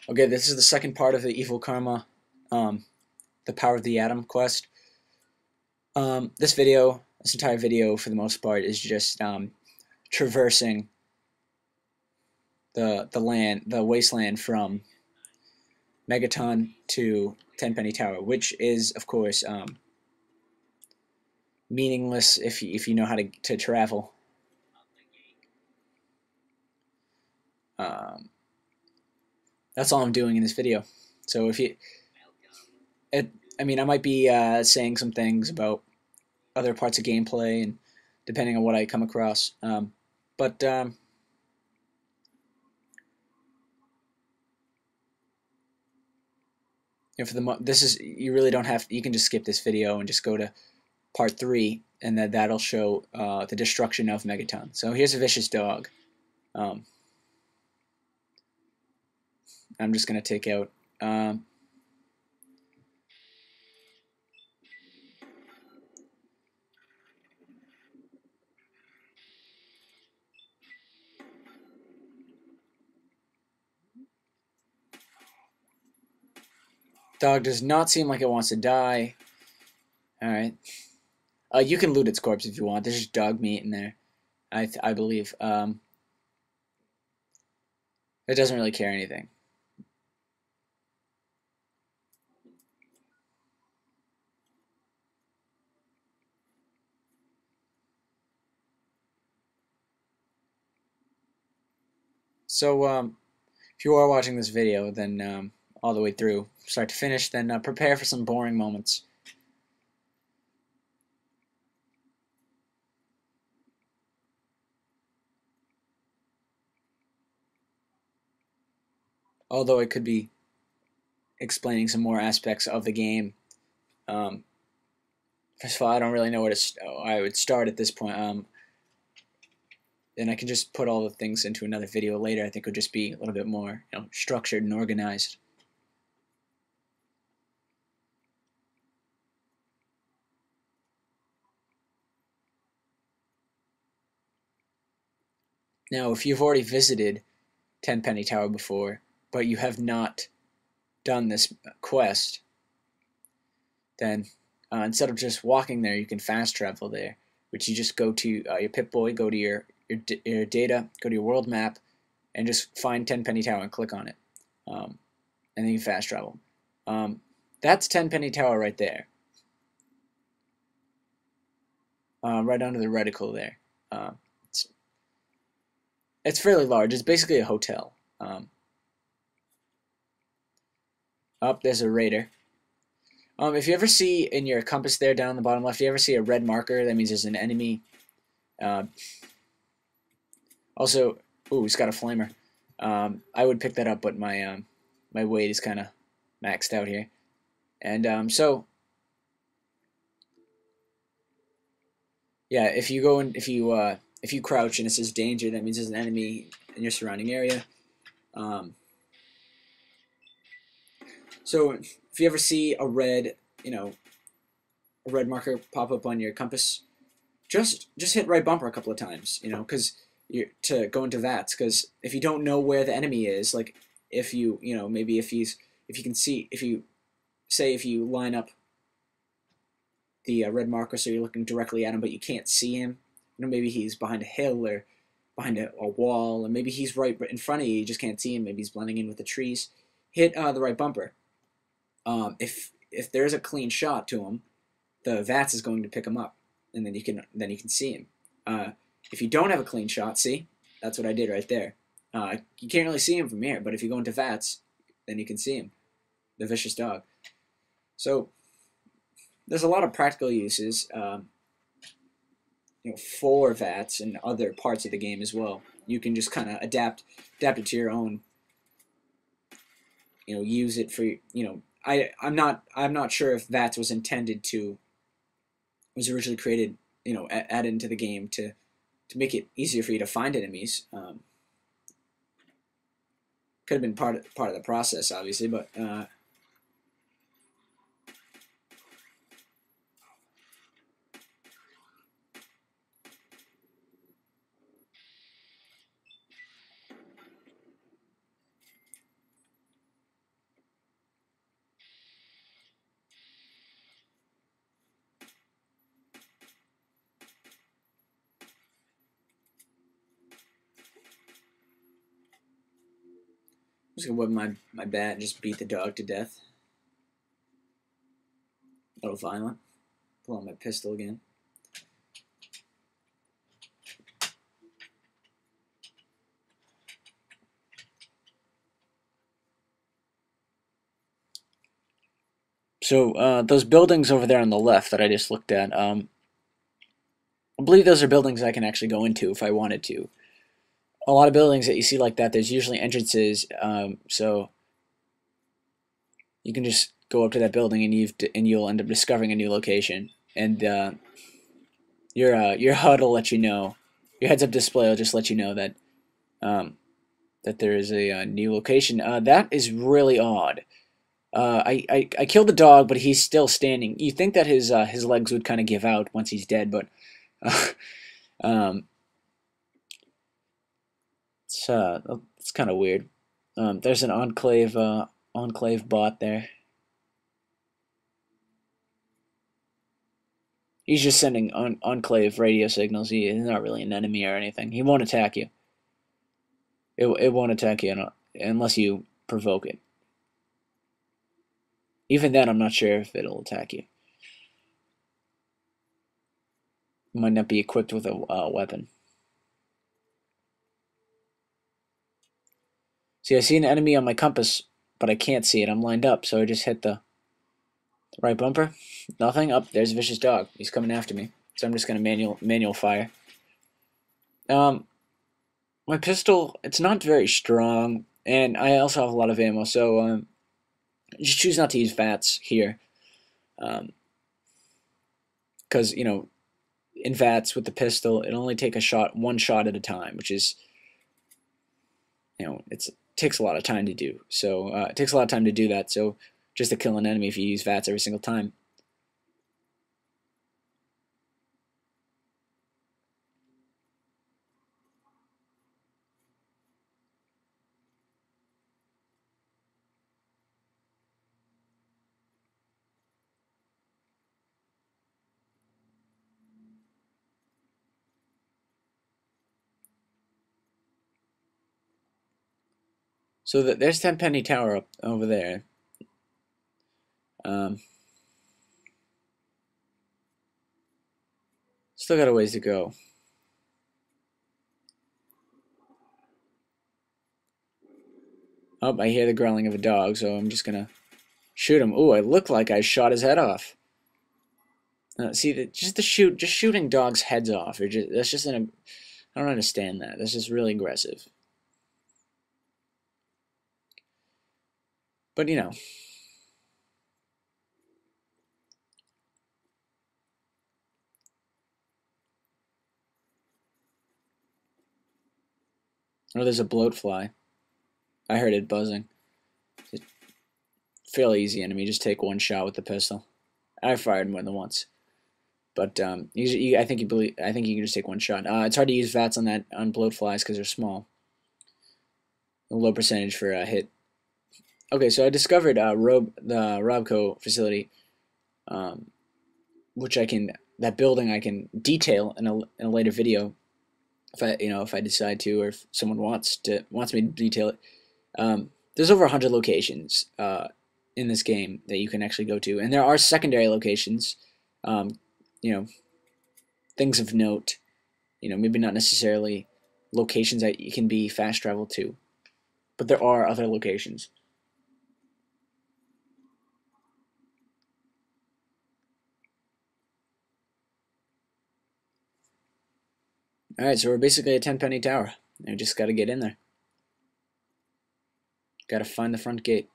Okay, this is the second part of the Evil Karma, um, the Power of the Atom quest. This entire video, for the most part, is just traversing the wasteland from Megaton to Tenpenny Tower, which is, of course, meaningless if you know how to travel. Um, that's all I'm doing in this video. So if you, it, I mean, I might be saying some things about other parts of gameplay and depending on what I come across. But for this is you really don't have you can just skip this video and just go to part 3 and that'll show the destruction of Megaton. So here's a vicious dog. Um, I'm just gonna take out. Dog does not seem like it wants to die. All right. You can loot its corpse if you want. There's just dog meat in there. I believe. It doesn't really care anything. So if you are watching this video, then all the way through, start to finish, then prepare for some boring moments. Although it could be explaining some more aspects of the game. Um, First of all, I don't really know where I would start at this point. And I can just put all the things into another video later. I think it would just be a little bit more, structured and organized. Now, if you've already visited Tenpenny Tower before, but you have not done this quest, then instead of just walking there, you can fast travel there, which you just go to your Pip-Boy, go to your data, go to your world map, and just find Tenpenny Tower and click on it. And then you fast travel. That's Tenpenny Tower right there. Right under the reticle there. It's, it's fairly large. It's basically a hotel. Up there's a raider. If you ever see in your compass there down in the bottom left, you ever see a red marker, that means there's an enemy. Also, ooh, he's got a flamer. I would pick that up, but my weight is kind of maxed out here. And so, yeah, if you go in, if you crouch and it says danger, that means there's an enemy in your surrounding area. So if you ever see a red, a red marker pop up on your compass, just hit right bumper a couple of times, because you to go into VATS. Because if you don't know where the enemy is, like if maybe if you can see, if you line up the red marker so you're looking directly at him, but you can't see him, maybe he's behind a hill or behind a wall, and maybe he's right in front of you, you just can't see him, maybe he's blending in with the trees. Hit the right bumper. If there's a clean shot to him, the VATS is going to pick him up, and then you can see him. If you don't have a clean shot, see, that's what I did right there. You can't really see him from here, but if you go into VATS, then you can see him, the vicious dog. So there's a lot of practical uses, for VATS and other parts of the game as well. You can just kind of adapt it to your own. Use it for I'm not sure if VATS was originally created, added into the game to make it easier for you to find enemies. Could have been part of the process, obviously, but just gonna whip my bat and just beat the dog to death. A little violent. Pull out my pistol again. So those buildings over there on the left that I just looked at, I believe those are buildings I can actually go into if I wanted to. A lot of buildings that you see like that, there's usually entrances, so you can just go up to that building and you'll end up discovering a new location. And your HUD will let you know. Your heads-up display will just let you know that that there is a new location. That is really odd. I killed the dog, but he's still standing. You think that his legs would kind of give out once he's dead, but um, it's kind of weird. There's an enclave bot there. He's just sending enclave radio signals. He's not really an enemy or anything. He won't attack you. It won't attack you unless you provoke it. Even then, I'm not sure if it'll attack you. It might not be equipped with a weapon. See, I see an enemy on my compass, but I can't see it. I'm lined up, so I just hit the right bumper. Nothing. Up there's a vicious dog. He's coming after me, so I'm just gonna manual fire. My pistol, it's not very strong, and I also have a lot of ammo, so just choose not to use VATS here, because in VATS with the pistol, it'll only take one shot at a time, which is it takes a lot of time to do. So it takes a lot of time to do that. So just to kill an enemy if you use VATS every single time. So there's Tenpenny Tower up over there. Still got a ways to go. Oh, I hear the growling of a dog, so I'm just gonna shoot him. Ooh, I look like I shot his head off. See, just shooting dogs' heads off. That's just I don't understand that. That's just really aggressive. But oh, there's a bloatfly. I heard it buzzing. It's a fairly easy enemy. Just take one shot with the pistol. I fired more than once, but I think you can just take one shot. It's hard to use VATS on bloatflies because they're small. A low percentage for a hit. Okay, so I discovered the Robco facility, which that building I can detail in a later video if I decide to, or if someone wants me to detail it. There's over 100 locations in this game that you can actually go to, and there are secondary locations, things of note, maybe not necessarily locations that you can be fast travel to, but there are other locations. Alright, so we're basically at Tenpenny Tower. I just gotta get in there. Gotta find the front gate.